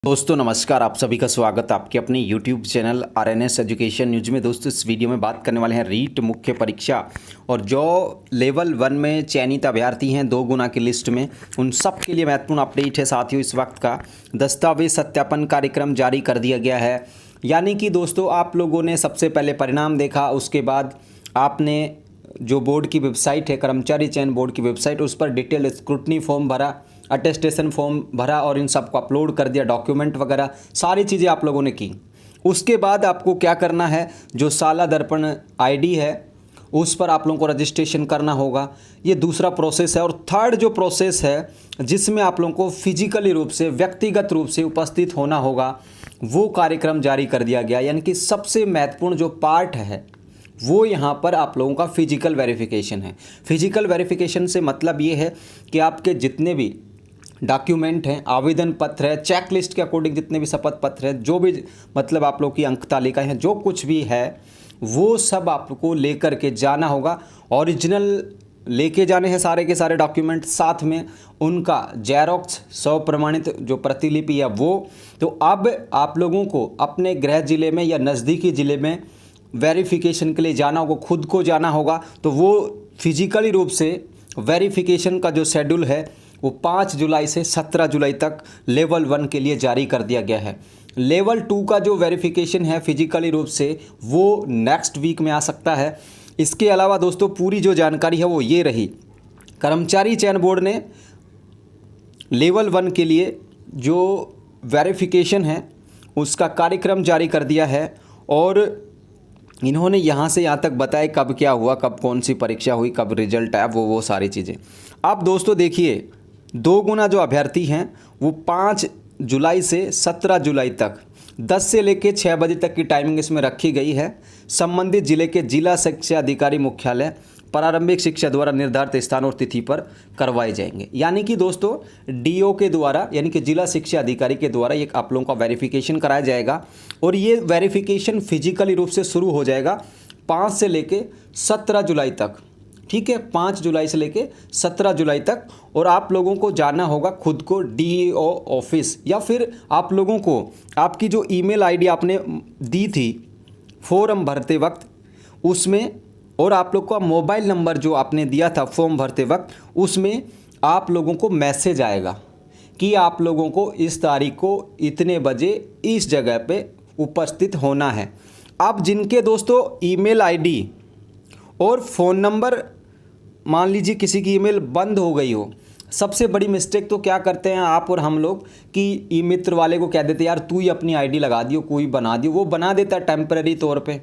दोस्तों नमस्कार, आप सभी का स्वागत आपके अपने YouTube channel RNS education news में। दोस्तों इस वीडियो में बात करने वाले हैं रीट मुख्य परीक्षा और जो लेवल 1 में चयनित अभ्यर्थी हैं 2 गुना की लिस्ट में, उन सब के लिए महत्वपूर्ण अपडेट है साथियों। इस वक्त का दस्तावेज सत्यापन कार्यक्रम जारी कर दिया गया है। यानी कि दोस्तों आप लोगों ने सबसे पहले परिणाम देखा, उसके बाद आपने जो बोर्ड की वेबसाइट है, कर्मचारी चयन बोर्ड की वेबसाइट, उस पर डिटेल स्क्रूटनी फॉर्म भरा, अटेस्टेशन फॉर्म भरा और इन सबको अपलोड कर दिया, डॉक्यूमेंट वगैरह सारी चीज़ें आप लोगों ने की। उसके बाद आपको क्या करना है, जो शाला दर्पण आईडी है उस पर आप लोगों को रजिस्ट्रेशन करना होगा। ये दूसरा प्रोसेस है। और थर्ड जो प्रोसेस है जिसमें आप लोगों को फिजिकली रूप से, व्यक्तिगत रूप से उपस्थित होना होगा, वो कार्यक्रम जारी कर दिया गया। यानी कि सबसे महत्वपूर्ण जो पार्ट है वो यहाँ पर आप लोगों का फिजिकल वेरिफिकेशन है। फिजिकल वेरिफिकेशन से मतलब ये है कि आपके जितने भी डॉक्यूमेंट हैं, आवेदन पत्र है, चेकलिस्ट के अकॉर्डिंग जितने भी शपथ पत्र हैं, जो भी मतलब आप लोग की अंक तालिका है, जो कुछ भी है वो सब आपको लेकर के जाना होगा। ओरिजिनल लेके जाने हैं सारे के सारे डॉक्यूमेंट, साथ में उनका जेरोक्स 100 प्रमाणित जो प्रतिलिपि है वो। तो अब आप लोगों को अपने गृह जिले में या नज़दीकी ज़िले में वेरिफिकेशन के लिए जाना होगा, खुद को जाना होगा। तो वो फिजिकली रूप से वेरिफिकेशन का जो शेड्यूल है वो 5 जुलाई से 17 जुलाई तक लेवल 1 के लिए जारी कर दिया गया है। लेवल 2 का जो वेरिफिकेशन है फिजिकली रूप से वो नेक्स्ट वीक में आ सकता है। इसके अलावा दोस्तों पूरी जो जानकारी है वो ये रही, कर्मचारी चयन बोर्ड ने लेवल 1 के लिए जो वेरिफिकेशन है उसका कार्यक्रम जारी कर दिया है और इन्होंने यहाँ से यहाँ तक बताया कब क्या हुआ, कब कौन सी परीक्षा हुई, कब रिजल्ट आया, वो सारी चीज़ें। अब दोस्तों देखिए, 2 गुना जो अभ्यर्थी हैं वो 5 जुलाई से 17 जुलाई तक 10 से लेकर 6 बजे तक की टाइमिंग इसमें रखी गई है। संबंधित जिले के जिला शिक्षा अधिकारी मुख्यालय प्रारंभिक शिक्षा द्वारा निर्धारित स्थान और तिथि पर करवाए जाएंगे। यानी कि दोस्तों डीओ के द्वारा, यानी कि जिला शिक्षा अधिकारी के द्वारा ये आप लोगों का वेरिफिकेशन कराया जाएगा और ये वेरिफिकेशन फिजिकली रूप से शुरू हो जाएगा 5 से लेके 17 जुलाई तक। ठीक है, 5 जुलाई से लेके 17 जुलाई तक। और आप लोगों को जाना होगा खुद को डीईओ ऑफिस, या फिर आप लोगों को आपकी जो ईमेल आईडी आपने दी थी फॉर्म भरते वक्त उसमें, और आप लोग का मोबाइल नंबर जो आपने दिया था फॉर्म भरते वक्त उसमें आप लोगों को मैसेज आएगा कि आप लोगों को इस तारीख को इतने बजे इस जगह पे उपस्थित होना है। अब जिनके दोस्तों ईमेल आईडी और फ़ोन नंबर, मान लीजिए किसी की ईमेल बंद हो गई हो, सबसे बड़ी मिस्टेक तो क्या करते हैं आप और हम लोग कि ई मित्र वाले को कह देते यार तू ही अपनी आईडी लगा दियो, कोई बना दियो। वो बना देता है टेम्परेरी तौर पे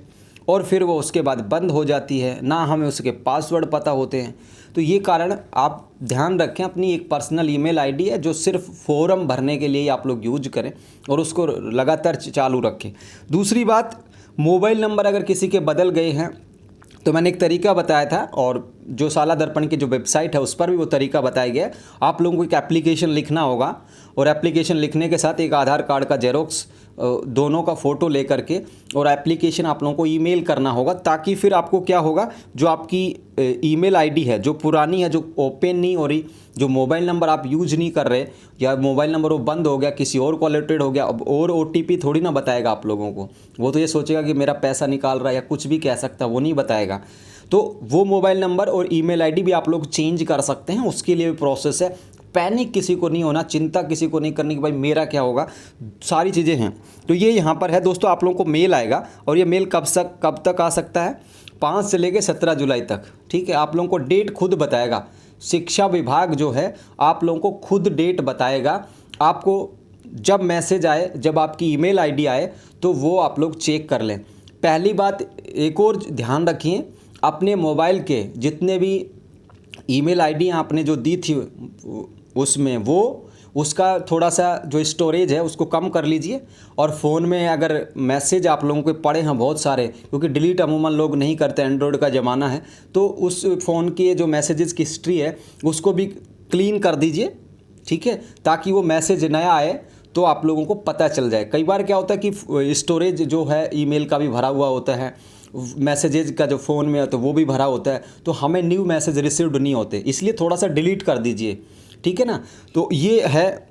और फिर वो उसके बाद बंद हो जाती है, ना हमें उसके पासवर्ड पता होते हैं। तो ये कारण आप ध्यान रखें, अपनी एक पर्सनल ईमेल आईडी है जो सिर्फ फॉर्म भरने के लिए ही आप लोग यूज करें और उसको लगातार चालू रखें। दूसरी बात, मोबाइल नंबर अगर किसी के बदल गए हैं तो मैंने एक तरीका बताया था और जो शाला दर्पण की जो वेबसाइट है उस पर भी वो तरीका बताया गया है। आप लोगों को एक एप्लीकेशन लिखना होगा और एप्लीकेशन लिखने के साथ एक आधार कार्ड का जेरोक्स दोनों का फ़ोटो लेकर के और एप्लीकेशन आप लोगों को ईमेल करना होगा, ताकि फिर आपको क्या होगा, जो आपकी ईमेल आईडी है जो पुरानी है, जो ओपन नहीं हो रही, जो मोबाइल नंबर आप यूज नहीं कर रहे या मोबाइल नंबर वो बंद हो गया, किसी और को अलर्टेड हो गया, अब और OTP थोड़ी ना बताएगा आप लोगों को। वो तो ये सोचेगा कि मेरा पैसा निकाल रहा है या कुछ भी कह सकता, वो नहीं बताएगा। तो वो मोबाइल नंबर और ईमेल आईडी भी आप लोग चेंज कर सकते हैं, उसके लिए भी प्रोसेस है। पैनिक किसी को नहीं होना, चिंता किसी को नहीं करनी कि भाई मेरा क्या होगा, सारी चीज़ें हैं। तो ये यहाँ पर है दोस्तों, आप लोगों को मेल आएगा और ये मेल कब तक आ सकता है, 5 से लेकर 17 जुलाई तक। ठीक है, आप लोगों को डेट खुद बताएगा, शिक्षा विभाग जो है आप लोगों को खुद डेट बताएगा। आपको जब मैसेज आए, जब आपकी ईमेल आईडी आए तो वो आप लोग चेक कर लें। पहली बात एक और ध्यान रखिए, अपने मोबाइल के जितने भी ईमेल आईडी आपने जो दी थी उसमें वो उसका थोड़ा सा जो स्टोरेज है उसको कम कर लीजिए। और फ़ोन में अगर मैसेज आप लोगों के पड़े हैं बहुत सारे, क्योंकि डिलीट अमूमन लोग नहीं करते, एंड्रॉयड का ज़माना है, तो उस फ़ोन की जो मैसेजेस की हिस्ट्री है उसको भी क्लीन कर दीजिए। ठीक है, ताकि वो मैसेज नया आए तो आप लोगों को पता चल जाए। कई बार क्या होता है कि स्टोरेज जो है ईमेल का भी भरा हुआ होता है, मैसेजेस का जो फ़ोन में है तो वो भी भरा होता है, तो हमें न्यू मैसेज रिसीव्ड नहीं होते, इसलिए थोड़ा सा डिलीट कर दीजिए। ठीक है ना, तो ये है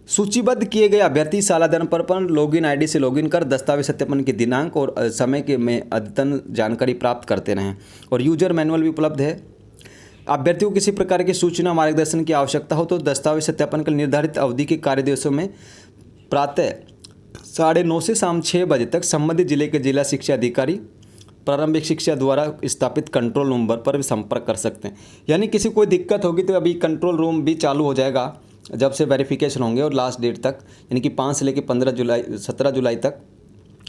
सूचीबद्ध किए गए अभ्यर्थी साला दर्पण पर लॉगिन आईडी से लॉगिन कर दस्तावेज सत्यापन के दिनांक और समय के में अद्यतन जानकारी प्राप्त करते रहें। और यूजर मैनुअल भी उपलब्ध है। अभ्यर्थियों को किसी प्रकार की सूचना मार्गदर्शन की आवश्यकता हो तो दस्तावेज सत्यापन के निर्धारित अवधि के कार्य दिवसों में प्रातः 9:30 से शाम 6 बजे तक संबंधित जिले के जिला शिक्षा अधिकारी प्रारंभिक शिक्षा द्वारा स्थापित कंट्रोल रूम पर भी संपर्क कर सकते हैं। यानी किसी कोई दिक्कत होगी तो अभी कंट्रोल रूम भी चालू हो जाएगा जब से वेरिफिकेशन होंगे, और लास्ट डेट तक यानी कि 5 से लेकर 17 जुलाई तक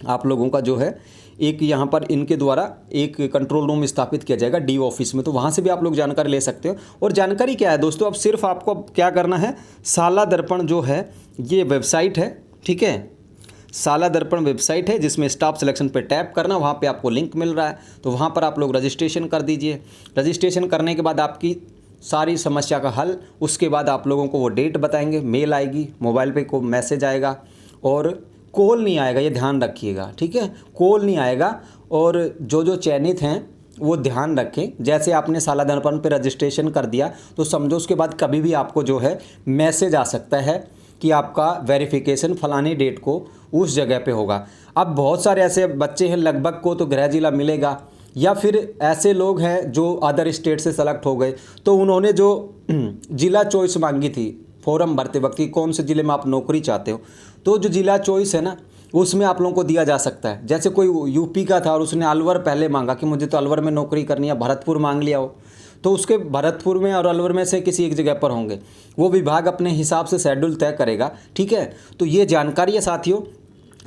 आप लोगों का जो है एक यहाँ पर इनके द्वारा एक कंट्रोल रूम स्थापित किया जाएगा डी ऑफिस में, तो वहाँ से भी आप लोग जानकारी ले सकते हो। और जानकारी क्या है दोस्तों, अब सिर्फ आपको क्या करना है, साला दर्पण जो है ये वेबसाइट है, ठीक है, साला दर्पण वेबसाइट है जिसमें स्टाफ सिलेक्शन पे टैप करना, वहाँ पे आपको लिंक मिल रहा है, तो वहाँ पर आप लोग रजिस्ट्रेशन कर दीजिए। रजिस्ट्रेशन करने के बाद आपकी सारी समस्या का हल, उसके बाद आप लोगों को वो डेट बताएंगे, मेल आएगी, मोबाइल पे को मैसेज आएगा और कॉल नहीं आएगा, ये ध्यान रखिएगा, ठीक है, कॉल नहीं आएगा। और जो चयनित हैं वो ध्यान रखें, जैसे आपने साला दर्पण पे रजिस्ट्रेशन कर दिया तो समझो उसके बाद कभी भी आपको जो है मैसेज आ सकता है कि आपका वेरिफिकेशन फलानी डेट को उस जगह पे होगा। अब बहुत सारे ऐसे बच्चे हैं, लगभग को तो गृह जिला मिलेगा, या फिर ऐसे लोग हैं जो अदर स्टेट से सेलेक्ट हो गए, तो उन्होंने जो जिला चॉइस मांगी थी फॉर्म भरते वक्त कि कौन से ज़िले में आप नौकरी चाहते हो, तो जो जिला चॉइस है ना उसमें आप लोगों को दिया जा सकता है। जैसे कोई यूपी का था और उसने अलवर पहले मांगा कि मुझे तो अलवर में नौकरी करनी है, भरतपुर मांग लिया हो, तो उसके भरतपुर में और अलवर में से किसी एक जगह पर होंगे, वो विभाग अपने हिसाब से शेड्यूल तय करेगा, ठीक है। तो ये जानकारी है साथियों।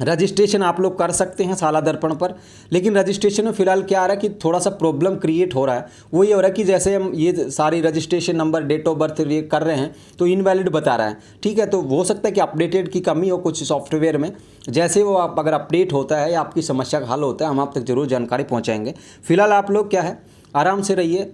रजिस्ट्रेशन आप लोग कर सकते हैं साला दर्पण पर, लेकिन रजिस्ट्रेशन में फ़िलहाल क्या आ रहा है कि थोड़ा सा प्रॉब्लम क्रिएट हो रहा है। वो ये हो रहा है कि जैसे हम ये सारी registration number, date of birth ये कर रहे हैं तो इनवैलिड बता रहा है, ठीक है। तो हो सकता है कि अपडेटेड की कमी हो कुछ सॉफ्टवेयर में, जैसे वो आप अगर अपडेट होता है या आपकी समस्या का हल होता है हम आप तक जरूर जानकारी पहुँचाएँगे। फिलहाल आप लोग क्या है, आराम से रहिए,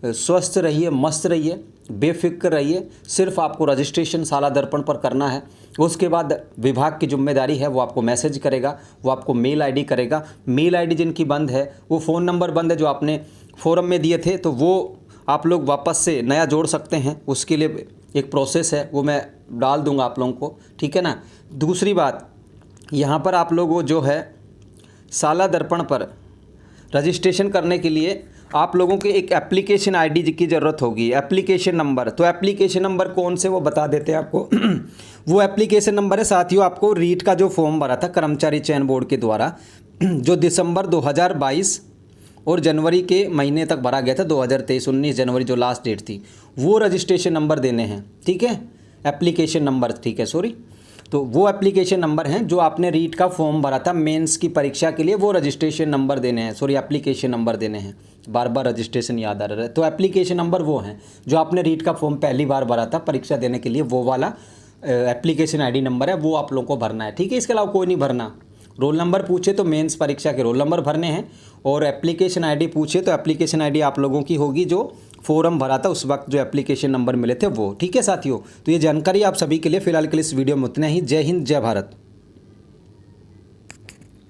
स्वस्थ रहिए, मस्त रहिए, बेफिक्र रहिए। सिर्फ आपको रजिस्ट्रेशन साला दर्पण पर करना है, उसके बाद विभाग की जिम्मेदारी है, वो आपको मैसेज करेगा, वो आपको मेल आईडी करेगा। मेल आईडी जिनकी बंद है, वो फ़ोन नंबर बंद है जो आपने फॉरम में दिए थे, तो वो आप लोग वापस से नया जोड़ सकते हैं। उसके लिए एक प्रोसेस है, वो मैं डाल दूंगा आप लोगों को, ठीक है ना। दूसरी बात, यहाँ पर आप लोग वो जो है साला दर्पण पर रजिस्ट्रेशन करने के लिए आप लोगों के एक एप्लीकेशन आईडी की ज़रूरत होगी, एप्लीकेशन नंबर। तो एप्लीकेशन नंबर कौन से वो बता देते हैं आपको वो एप्लीकेशन नंबर है साथियों, आपको रीट का जो फॉर्म भरा था कर्मचारी चयन बोर्ड के द्वारा, जो दिसंबर 2022 और जनवरी के महीने तक भरा गया था, 2023 19 जनवरी जो लास्ट डेट थी, वो रजिस्ट्रेशन नंबर देने हैं, ठीक है, एप्लीकेशन नंबर, ठीक है, सॉरी। तो वो एप्लीकेशन नंबर हैं जो आपने रीट का फॉर्म भरा था मेंस की परीक्षा के लिए, वो रजिस्ट्रेशन नंबर देने हैं, सॉरी एप्लीकेशन नंबर देने हैं, बार बार रजिस्ट्रेशन याद आ रहा है। तो एप्लीकेशन नंबर वो हैं जो आपने रीट का फॉर्म पहली बार भरा था परीक्षा देने के लिए, वो वाला एप्लीकेशन आईडी नंबर है, वो आप लोगों को भरना है, ठीक है। इसके अलावा कोई नहीं भरना। रोल नंबर पूछे तो मेंस परीक्षा के रोल नंबर भरने हैं, और एप्लीकेशन आईडी पूछे तो एप्लीकेशन आईडी आप लोगों की होगी जो फॉर्म भरा था उस वक्त, जो एप्लीकेशन नंबर मिले थे वो, ठीक है साथियों। तो ये जानकारी आप सभी के लिए फ़िलहाल के लिए इस वीडियो में उतना ही। जय हिंद, जय भारत।